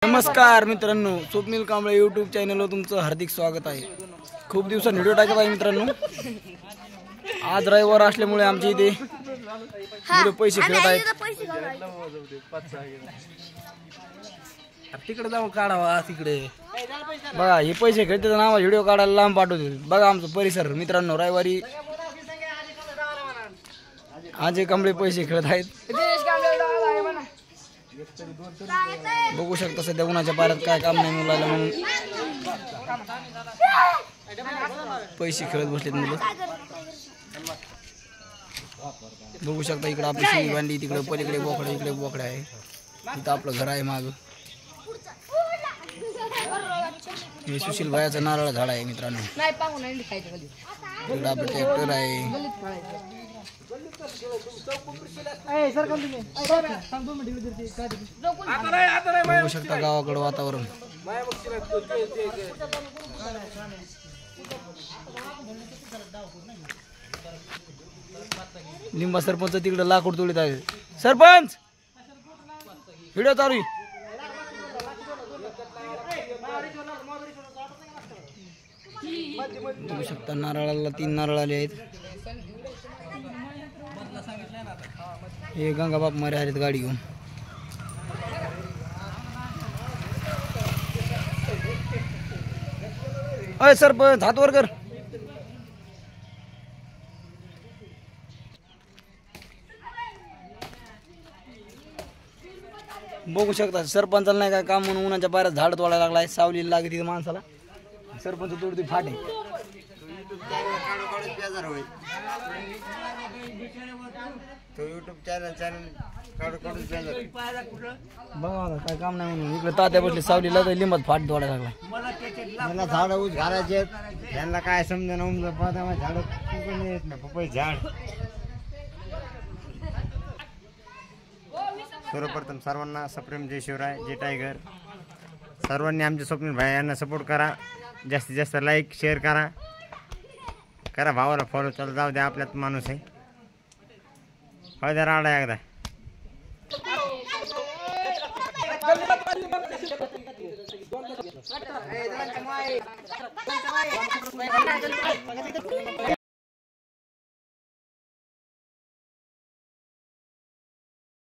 नमस्कार मित्रांनो, स्वप्नील कांबळे यूट्यूब चॅनलवर तुमचं हार्दिक स्वागत आहे। खूप दिवसांनी व्हिडिओ टाकत आहे मित्रांनो। आज रविवार असल्यामुळे आमच्या इथे मुलं पैसे खेळत आहेत। तिकडे जाऊन काढावा तिकडे बघा, हे पैसे खेळतात ना, व्हिडिओ काढायला लांब पाठवतील। बघा आमचा परिसर मित्रांनो, रविवारी आज हे कांबळे पैसे खेळत आहेत। बघू शकता सध्या उन्हाच्या पाऱ्यात काय काम नाही मुलाला म्हणून पैसे खेळत बसलेत मुलं। बघू शकता इकडे आपली शेळी बांधली, तिकडे पलीकडे बोकडे, इकडे बोकडे आहे, इथं आपलं घर आहे माग। हे सुशील भायाचं नारळ झाड आहे मित्रांनो। इकडे आपलं ट्रॅक्टर आहे। बघू शकता गावाकडे वातावरण। लिंबा सरपंच तिकडे लाकूड तोडीत आहे। सरपंच व्हिडिओ चालू आहे। बघू शकता नारळाला 3 नारळ आले आहेत। हे गंगाबाप मारे आहेत गाडी घेऊन। अय सरपंच हात वर कर। बघू शकता सरपंचाला नाही काय काम म्हणून उन्हाच्या पाऱ्यात झाड तोडायला लागलाय। सावलीला लागते तिथे माणसाला, सरपंच तोडते फाटे। तो यूट्यूब चॅनल बघा काय काम नाही म्हणून इकडे तात्या बसले सावलीला, तर लिंबात फाट तोडायला लागलाय। मला झाड ऊस घालायचे, त्यांना काय समजा उमजा पाहता झाड येत नाही। पपई झाड सर्वप्रथम सर्वांना सप्रेम जय शिवराय, जय टायगर। सर्वांनी आमच्या स्वप्नील भाई यांना सपोर्ट करा, जास्तीत जास्त लाईक शेअर करा भावाला फॉलो। चला जाऊ द्या, आपल्यात माणूस आहे। हो द्या राडा एकदा